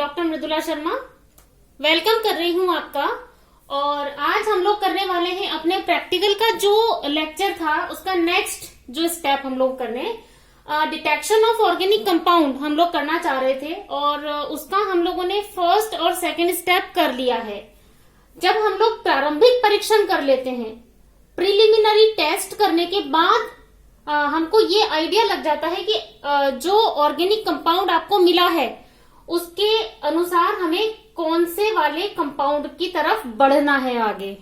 Doctor Mridula Sharma welcome कर रही हूँ आपका। और आज हम लोग करने वाले हैं अपने प्रैक्टिकल का जो लेक्चर था उसका नेक्स्ट जो स्टेप हम लोग करने डिटेक्शन ऑफ ऑर्गेनिक कंपाउंड हम लोग करना चाह रहे थे और उसका हम लोगों ने फर्स्ट और सेकंड स्टेप कर लिया है। जब हम लोग प्रारंभिक परीक्षण कर लेते हैं, प्रिलिमिनरी टेस्ट करने के बाद हमको ये आइडिया लग जाता है कि जो ऑर्गेनिक कंपाउंड आपको मिला है उसके अनुसार हमें कौन से वाले कंपाउंड की तरफ बढ़ना है आगे,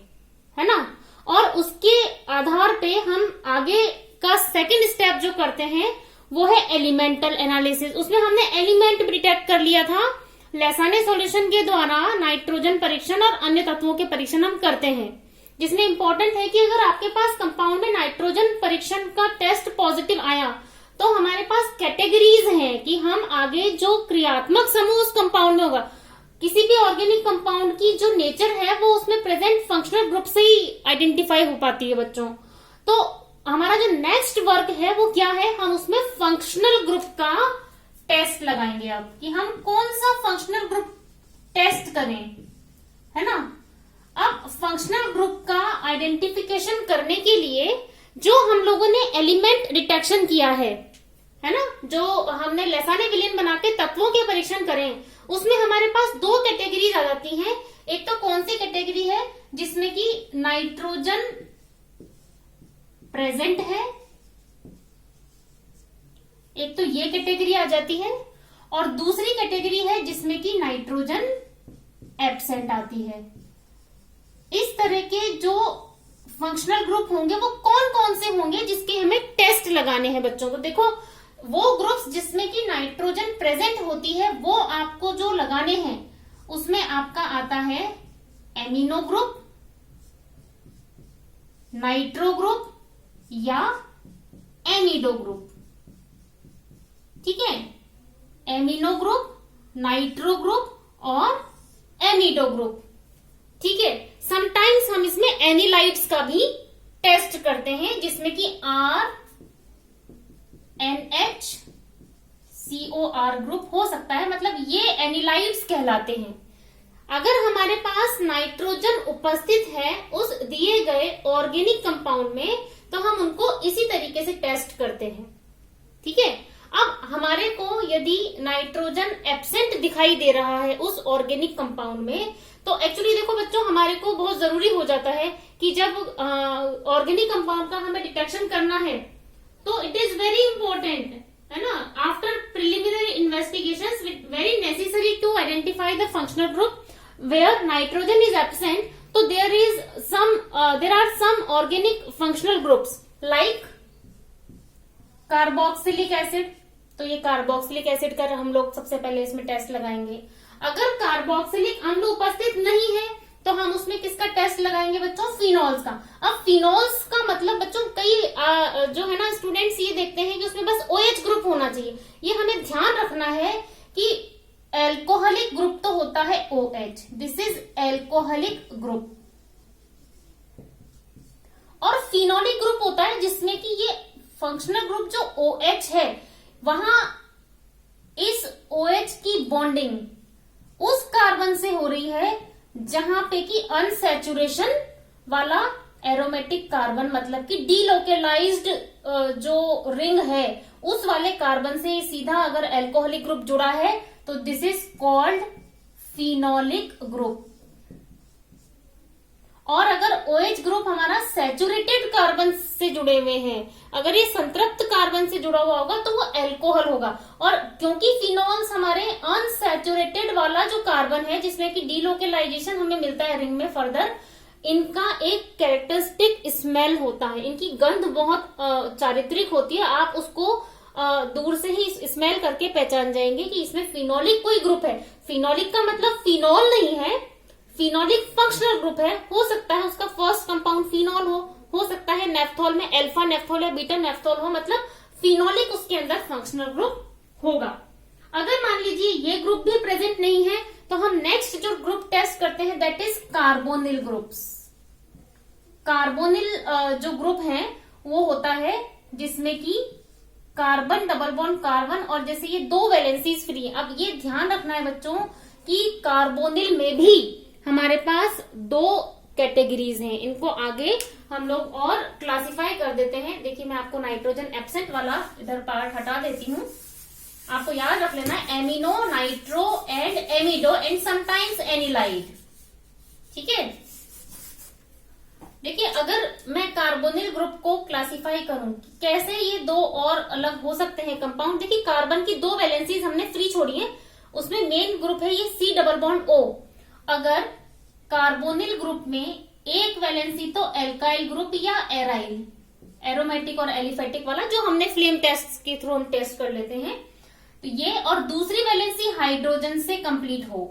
है ना। और उसके आधार पे हम आगे का सेकंड स्टेप जो करते हैं वो है एलिमेंटल एनालिसिस। उसमें हमने एलिमेंट भी डिटेक्ट कर लिया था। लेसाने सॉल्यूशन के द्वारा नाइट्रोजन परीक्षण और अन्य तत्वों के परीक्षण हम करते हैं, जिसमें इंपॉर्टेंट है कि अगर आपके पास कंपाउंड में नाइट्रोजन परीक्षण का टेस्ट पॉजिटिव आया तो हमारे पास कैटेगरीज हैं कि हम आगे जो क्रियात्मक समूह उस कंपाउंड में होगा, किसी भी ऑर्गेनिक कंपाउंड की जो नेचर है वो उसमें प्रेजेंट फंक्शनल ग्रुप से ही आइडेंटिफाई हो पाती है बच्चों। तो हमारा जो नेक्स्ट वर्क है वो क्या है, हम उसमें फंक्शनल ग्रुप का टेस्ट लगाएंगे अब कि हम कौन सा फंक्शनल ग्रुप टेस्ट करें, है ना। अब फंक्शनल ग्रुप का आइडेंटिफिकेशन करने के लिए जो हम लोगों ने एलिमेंट डिटेक्शन किया है ना, जो हमने लेसाने विलेन बना के तत्वों के परीक्षण करें, उसमें हमारे पास दो कैटेगरीज आ जाती हैं। एक तो कौन सी कैटेगरी है जिसमें कि नाइट्रोजन प्रेजेंट है, एक तो ये कैटेगरी आ जाती है, और दूसरी कैटेगरी है जिसमें कि नाइट्रोजन एब्सेंट आती है। इस तरह के जो फंक्शनल ग्रुप होंगे वो कौन कौन से होंगे जिसके हमें टेस्ट लगाने हैं बच्चों को। देखो, वो ग्रुप्स जिसमें कि नाइट्रोजन प्रेजेंट होती है वो आपको जो लगाने हैं उसमें आपका आता है एमिनो ग्रुप, नाइट्रो ग्रुप या एमिडो ग्रुप। ठीक है, एमिनो ग्रुप, नाइट्रो ग्रुप और एमिडो ग्रुप। ठीक है, समटाइम्स हम इसमें एनिलाइट्स का भी टेस्ट करते हैं जिसमें कि RNHCOR ग्रुप हो सकता है, मतलब ये एनिलाइट्स कहलाते हैं। अगर हमारे पास नाइट्रोजन उपस्थित है उस दिए गए ऑर्गेनिक कंपाउंड में तो हम उनको इसी तरीके से टेस्ट करते हैं। ठीक है, अब हमारे को यदि नाइट्रोजन एब्सेंट दिखाई दे रहा है उस ऑर्गेनिक कंपाउंड में तो एक्चुअली देखो बच्चों, हमारे को बहुत जरूरी हो जाता है कि जब ऑर्गेनिक कंपाउंड का हमें डिटेक्शन करना है तो इट इज वेरी इंपॉर्टेंट, है ना। After preliminary investigations very necessary to identify the functional group where nitrogen is absent. तो there are some organic functional groups like carboxylic acid. तो ये कार्बोक्सिलिक एसिड का हम लोग सबसे पहले इसमें टेस्ट लगाएंगे। अगर कार्बोक्सिलिक अम्ल उपस्थित नहीं है तो हम उसमें किसका टेस्ट लगाएंगे बच्चों, फिनोल्स का। अब फिनोल्स का मतलब बच्चों कई जो है ना स्टूडेंट्स ये देखते हैं कि उसमें बस OH ग्रुप होना चाहिए। ये हमें ध्यान रखना है कि एल्कोहलिक ग्रुप तो होता है OH, this is alcoholic group. और फिनोलिक ग्रुप होता है जिसमें कि ये फंक्शनल ग्रुप जो OH है वहां इस OH की बॉन्डिंग उस कार्बन से हो रही है जहां पे कि अनसैचुरेशन वाला एरोमेटिक कार्बन, मतलब कि डीलोकेलाइज्ड जो रिंग है उस वाले कार्बन से सीधा अगर एल्कोहलिक ग्रुप जुड़ा है तो this is called phenolic group. और अगर OH ग्रुप हमारा सैचुरेटेड कार्बन से जुड़े हुए हैं, अगर ये संतृप्त कार्बन से जुड़ा हुआ होगा तो वो अल्कोहल होगा। और क्योंकि फिनोल्स हमारे अनसैचुरेटेड वाला जो कार्बन है जिसमें कि डीलोकेलाइजेशन हमें मिलता है रिंग में फर्दर, इनका एक कैरेक्टरिस्टिक स्मेल होता है, इनकी गंध बहुत चारित्रिक होती है। आप उसको दूर से ही स्मेल करके पहचान जाएंगे कि इसमें फिनोलिक कोई ग्रुप है। फिनोलिक का मतलब फिनोल नहीं है, फिनोलिक फंक्शनल ग्रुप है। हो सकता है उसका फर्स्ट कंपाउंड फिनोल हो सकता है नेफ्थोल में अल्फा नेफ्थोल या बीटा नेफ्थोल हो, मतलब फिनोलिक उसके अंदर फंक्शनल ग्रुप होगा। अगर मान लीजिए ये ग्रुप भी प्रेजेंट नहीं है तो हम नेक्स्ट जो ग्रुप टेस्ट करते हैं that is carbonyl groups. Carbonyl जो ग्रुप है वो होता है जिसमें कि कार्बन डबल बॉन्ड कार्बन और जैसे ये दो वैलेंसीज फ्री है। अब ये ध्यान रखना है बच्चों कि कार्बोनिल में भी हमारे पास 2 कैटेगरीज हैं। इनको आगे हम लोग और क्लासिफाई कर देते हैं। देखिए मैं आपको नाइट्रोजन एब्सेंट वाला इधर पार्ट हटा देती हूँ। आपको याद रख लेना है amino, nitro and amido and sometimes anilide. ठीक है, देखिए अगर मैं कार्बोनिल ग्रुप को क्लासिफाई करूं कैसे ये 2 और अलग हो सकते हैं कंपाउंड। देखिए कार्बन की 2 वैलेंसीज हमने फ्री छोड़ी है, उसमें मेन ग्रुप है ये C डबल बॉन्ड O। अगर कार्बोनिल ग्रुप में एक वैलेंसी तो एल्काइल ग्रुप या एराइल, एरोमेटिक और एलिफेटिक वाला जो हमने फ्लेम टेस्ट के थ्रू हम टेस्ट कर लेते हैं, तो ये और दूसरी वैलेंसी हाइड्रोजन से कंप्लीट हो,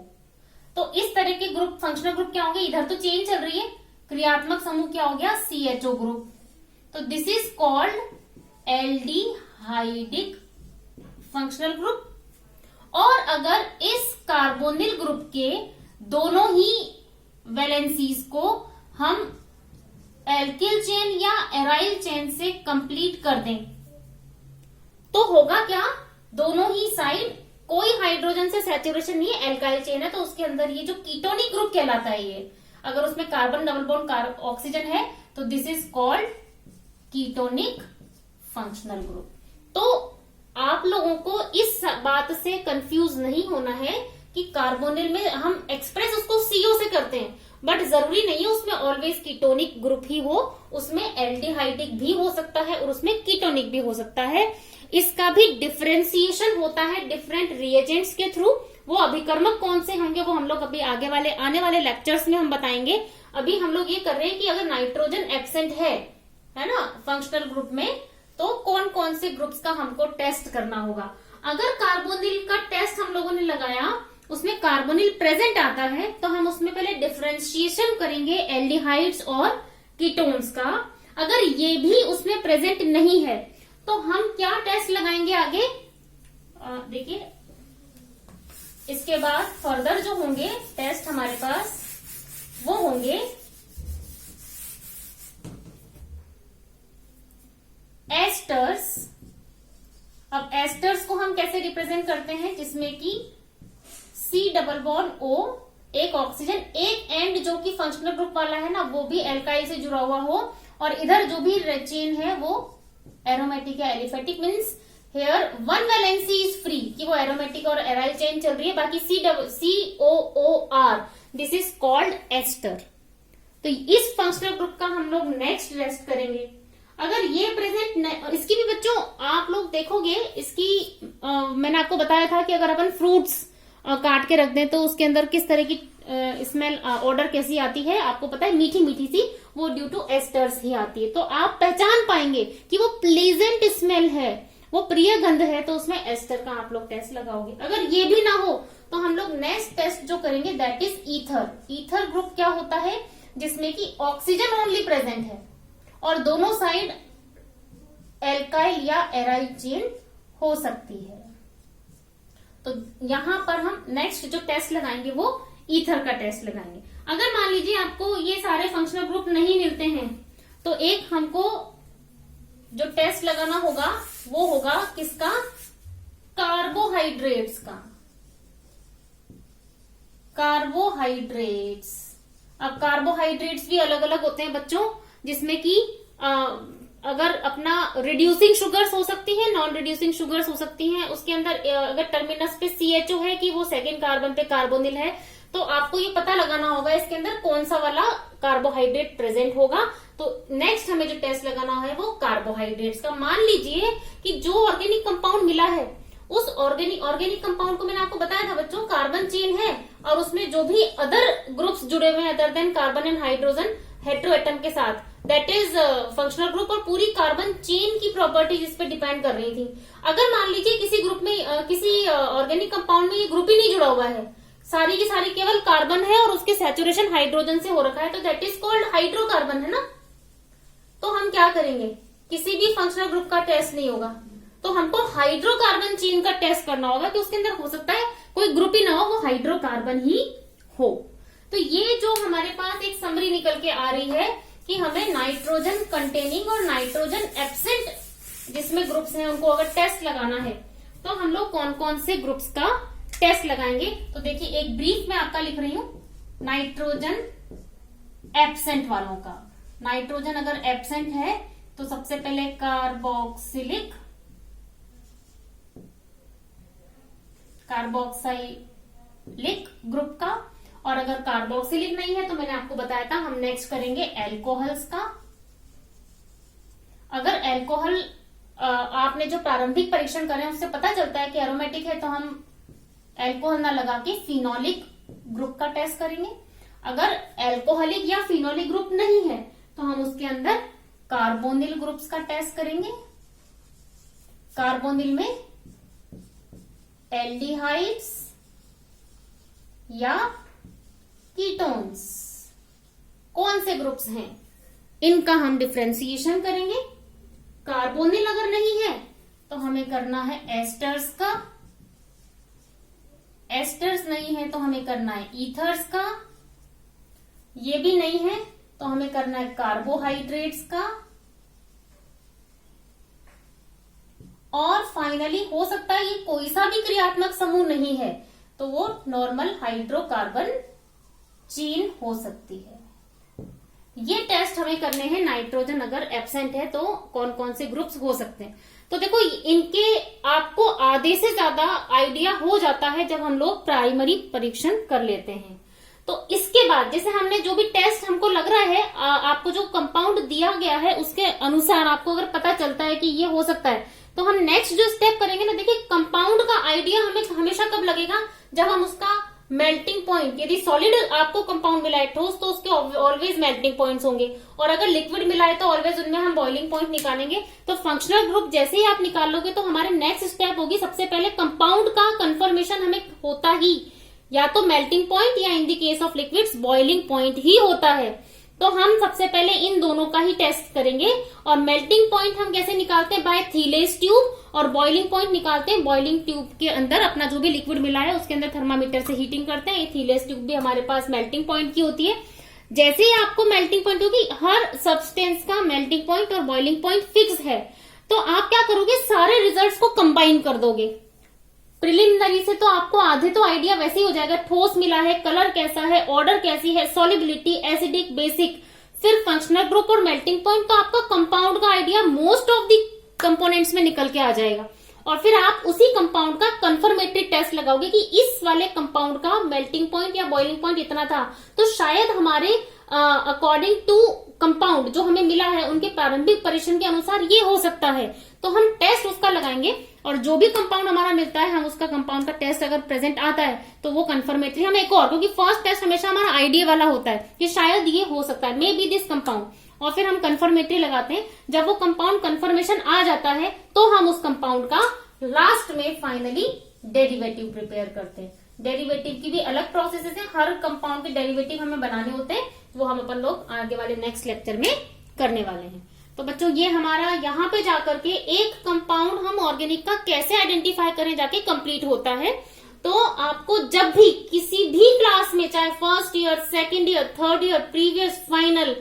तो इस तरह के ग्रुप फंक्शनल ग्रुप क्या होंगे। इधर तो चेन चल रही है, क्रियात्मक समूह क्या हो गया CHO ग्रुप। तो this is called aldehydic functional group. और अगर इस कार्बोनिल ग्रुप के दोनों ही वैलेंसीज को हम एल्किल चेन या एराइल चेन से कंप्लीट कर दें तो होगा क्या, दोनों ही साइड कोई हाइड्रोजन से सैचुरेशन नहीं है, एल्काइल चेन है, तो उसके अंदर ये जो कीटोनिक ग्रुप कहलाता है ये, अगर उसमें कार्बन डबल बॉन्ड ऑक्सीजन है तो this is called ketonic functional group. तो आप लोगों को इस बात से कंफ्यूज नहीं होना है कि कार्बोनिल में हम एक्सप्रेस उसको CO से करते हैं, बट जरूरी नहीं है उसमें ऑलवेज कीटोनिक ग्रुप ही हो, उसमें एल्डिहाइडिक भी हो सकता है और उसमें कीटोनिक भी हो सकता है। इसका भी डिफरेंशिएशन होता है डिफरेंट रिएजेंट्स के थ्रू। वो अभिकर्मक कौन से होंगे वो हम लोग अभी आने वाले लेक्चर्स में हम बताएंगे। अभी हम लोग ये कर रहे हैं कि अगर नाइट्रोजन एब्सेंट है ना फंक्शनल ग्रुप में, तो कौन कौन से ग्रुप्स का हमको टेस्ट करना होगा। अगर कार्बोनिल का टेस्ट हम लोगों ने लगाया, उसमें कार्बोनिल प्रेजेंट आता है, तो हम उसमें पहले डिफरेंशिएशन करेंगे एल्डिहाइड्स और कीटोन्स का। अगर ये भी उसमें प्रेजेंट नहीं है तो हम क्या टेस्ट लगाएंगे आगे, देखिए इसके बाद फर्दर जो होंगे टेस्ट हमारे पास वो होंगे एस्टर्स। अब एस्टर्स को हम कैसे रिप्रेजेंट करते हैं, जिसमें कि C डबल बॉन्ड O, एक ऑक्सीजन, एक एंड जो कि फंक्शनल ग्रुप वाला है ना वो भी एल्काइल से जुड़ा हुआ हो, और इधर जो भी चेन है वो एरोमेटिक या aliphatic, means here 1 valency is free कि वो एरोमेटिक और एराइल चेन चल रही है, बाकी COOR, this is called ester. तो इस फंक्शनल ग्रुप का हम लोग नेक्स्ट टेस्ट करेंगे। अगर ये प्रेजेंट, इसकी भी बच्चों आप लोग देखोगे, इसकी मैंने आपको बताया था कि अगर अपन फ्रूट्स काट के रख दें तो उसके अंदर किस तरह की स्मेल ऑर्डर कैसी आती है, आपको पता है, मीठी मीठी सी, वो ड्यू टू एस्टर्स ही आती है। तो आप पहचान पाएंगे कि वो प्लीजेंट स्मेल है, वो प्रिय गंध है, तो उसमें एस्टर का आप लोग टेस्ट लगाओगे। अगर ये भी ना हो तो हम लोग नेक्स्ट टेस्ट जो करेंगे that is ether. Ether group क्या होता है, जिसमें कि ऑक्सीजन ओनली प्रेजेंट है और दोनों साइड एल्काइल या एराइल चेन हो सकती है। तो यहां पर हम नेक्स्ट जो टेस्ट लगाएंगे वो ईथर का टेस्ट लगाएंगे। अगर मान लीजिए आपको ये सारे फंक्शनल ग्रुप नहीं मिलते हैं तो एक हमको जो टेस्ट लगाना होगा वो होगा किसका, कार्बोहाइड्रेट्स का। कार्बोहाइड्रेट्स, अब कार्बोहाइड्रेट्स भी अलग अलग होते हैं बच्चों, जिसमें कि अगर अपना रिड्यूसिंग शुगर्स हो सकती है, नॉन रिड्यूसिंग शुगर्स हो सकती हैं। उसके अंदर अगर टर्मिनस पे CHO है कि वो सेकेंड कार्बन पे कार्बोनिल है, तो आपको ये पता लगाना होगा इसके अंदर कौन सा वाला कार्बोहाइड्रेट प्रेजेंट होगा। तो नेक्स्ट हमें जो टेस्ट लगाना है वो कार्बोहाइड्रेट्स का। मान लीजिए कि जो ऑर्गेनिक कंपाउंड मिला है उस ऑर्गेनिक कंपाउंड को मैंने आपको बताया था बच्चों, कार्बन चेन है और उसमें जो भी अदर ग्रुप्स जुड़े हुए हैं other than carbon and hydrogen hetero atom के साथ, दैट इज फंक्शनल ग्रुप, और पूरी कार्बन चेन की प्रॉपर्टीज इस पे डिपेंड कर रही थी। अगर मान लीजिए किसी ग्रुप में किसी ऑर्गेनिक कंपाउंड में ये ग्रुप ही नहीं जुड़ा हुआ है, सारी की सारी केवल कार्बन है और उसके सैचुरेशन हाइड्रोजन से हो रखा है, तो दैट इज कॉल्ड हाइड्रोकार्बन, है ना। तो हम क्या करेंगे, किसी भी फंक्शनल ग्रुप का टेस्ट नहीं होगा, तो हमको हाइड्रोकार्बन चेन का टेस्ट करना होगा कि उसके अंदर हो सकता है कोई ग्रुप ही ना हो, वो हाइड्रोकार्बन ही हो। तो ये जो हमारे पास एक समरी निकल के आ रही है कि हमें नाइट्रोजन कंटेनिंग और नाइट्रोजन एब्सेंट जिसमें ग्रुप्स हैं उनको अगर टेस्ट लगाना है तो हम लोग कौन कौन से ग्रुप्स का टेस्ट लगाएंगे। तो देखिए एक ब्रीफ में आपका लिख रही हूं, नाइट्रोजन एब्सेंट वालों का। नाइट्रोजन अगर एब्सेंट है तो सबसे पहले कार्बोक्सिलिक ग्रुप का, और अगर कार्बोक्सिलिक नहीं है तो मैंने आपको बताया था हम नेक्स्ट करेंगे एल्कोहल्स का। अगर एल्कोहल आपने जो प्रारंभिक परीक्षण करें उससे पता चलता है कि एरोमेटिक है तो हम एल्कोहल ना लगा के फिनोलिक ग्रुप का टेस्ट करेंगे। अगर एल्कोहलिक या फिनोलिक ग्रुप नहीं है तो हम उसके अंदर कार्बोनिल ग्रुप्स का टेस्ट करेंगे। कार्बोनिल में एल्डिहाइड्स या कीटोन्स कौन से ग्रुप्स हैं इनका हम डिफ्रेंसिएशन करेंगे। कार्बोनिल अगर नहीं है तो हमें करना है एस्टर्स का, एस्टर्स नहीं है तो हमें करना है ईथर्स का, ये भी नहीं है तो हमें करना है कार्बोहाइड्रेट्स का, और फाइनली हो सकता है ये कोई सा भी क्रियात्मक समूह नहीं है तो वो नॉर्मल हाइड्रोकार्बन चेन हो सकती है। ये टेस्ट हमें करने हैं नाइट्रोजन अगर एब्सेंट है तो कौन कौन से ग्रुप्स हो सकते हैं। तो देखो इनके आपको आधे से ज्यादा आइडिया हो जाता है जब हम लोग प्राइमरी परीक्षण कर लेते हैं। तो इसके बाद जैसे हमने जो भी टेस्ट हमको लग रहा है आपको जो कंपाउंड दिया गया है उसके अनुसार आपको अगर पता चलता है कि ये हो सकता है तो हम नेक्स्ट जो स्टेप करेंगे ना, देखिए कंपाउंड का आइडिया हमें हमेशा कब लगेगा जब हम उसका मेल्टिंग पॉइंट, यदि सॉलिड आपको कंपाउंड मिला है ठोस तो उसके ऑलवेज मेल्टिंग पॉइंट्स होंगे, और अगर लिक्विड मिला है तो ऑलवेज उनमें हम बॉइलिंग पॉइंट निकालेंगे। तो फंक्शनल ग्रुप जैसे ही आप निकाल लोगे तो हमारे नेक्स्ट स्टेप होगी सबसे पहले कंपाउंड का कंफर्मेशन हमें होता ही या तो मेल्टिंग पॉइंट या in the case of liquids boiling point ही होता है। तो हम सबसे पहले इन दोनों का ही टेस्ट करेंगे। और मेल्टिंग पॉइंट हम कैसे निकालते हैं, बाय थीलेस ट्यूब, और बॉइलिंग पॉइंट निकालते हैं बॉइलिंग ट्यूब के अंदर अपना जो भी लिक्विड मिला है उसके अंदर थर्मामीटर से हीटिंग करते हैं। ये थीलेस ट्यूब भी हमारे पास मेल्टिंग पॉइंट की होती है। जैसे ही आपको मेल्टिंग पॉइंट होगी, हर सब्सटेंस का मेल्टिंग पॉइंट और बॉइलिंग पॉइंट फिक्स है, तो आप क्या करोगे, सारे रिजल्ट्स को कंबाइन कर दोगे। प्रिलिमिनरी से तो आपको आधे तो आइडिया वैसे ही हो जाएगा, ठोस मिला है, कलर कैसा है, ऑर्डर कैसी है, सॉलिबिलिटी, एसिडिक, बेसिक, फिर फंक्शनल ग्रुप और मेल्टिंग पॉइंट, तो आपका कंपाउंड का idea most of the components में निकल के आ जाएगा। और फिर आप उसी कंपाउंड का कंफर्मेटरी टेस्ट लगाओगे कि इस वाले कंपाउंड का मेल्टिंग पॉइंट या बॉइलिंग पॉइंट इतना था, तो शायद हमारे अकॉर्डिंग टू कंपाउंड जो हमें मिला है उनके प्रारंभिक परीक्षण के अनुसार ये हो सकता है। तो हम टेस्ट उसका लगाएंगे और जो भी कंपाउंड हमारा मिलता है हम उसका कंपाउंड का टेस्ट अगर प्रेजेंट आता है तो वो कंफर्मेटरी हम एक और, क्योंकि फर्स्ट टेस्ट हमेशा हमारा आइडिया वाला होता है कि शायद ये हो सकता है, मे बी दिस कंपाउंड, और फिर हम कंफर्मेटरी लगाते हैं। जब वो कंपाउंड कंफर्मेशन आ जाता है तो हम उस कंपाउंड का लास्ट में फाइनली डेरिवेटिव प्रिपेयर करते हैं। डेरिवेटिव की भी अलग प्रोसेसेस है, हर कंपाउंड के डेरिवेटिव हमें बनाने होते हैं, वो हम अपन लोग आगे वाले नेक्स्ट लेक्चर में करने वाले हैं। तो बच्चों ये हमारा यहाँ पे जाकर के एक कंपाउंड हम ऑर्गेनिक का कैसे आइडेंटिफाई करें जाके कंप्लीट होता है। तो आपको जब भी किसी भी क्लास में, चाहे first year, second year, third year, previous, final,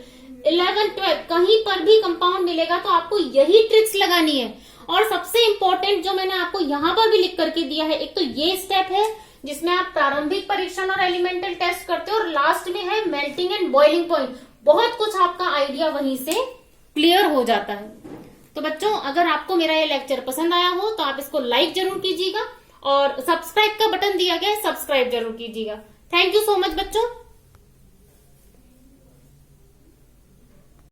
11, 12, कहीं पर भी कंपाउंड मिलेगा तो आपको यही ट्रिक्स लगानी है। और सबसे इंपॉर्टेंट जो मैंने आपको यहाँ पर भी लिख करके दिया है, एक तो ये स्टेप है जिसमें आप प्रारंभिक परीक्षण और एलिमेंटल टेस्ट करते हो, और लास्ट में है मेल्टिंग एंड बॉइलिंग पॉइंट। बहुत कुछ आपका आइडिया वहीं से क्लियर हो जाता है। तो बच्चों अगर आपको मेरा ये लेक्चर पसंद आया हो तो आप इसको लाइक जरूर कीजिएगा, और सब्सक्राइब का बटन दिया गया है, सब्सक्राइब जरूर कीजिएगा। थैंक यू सो मच बच्चों।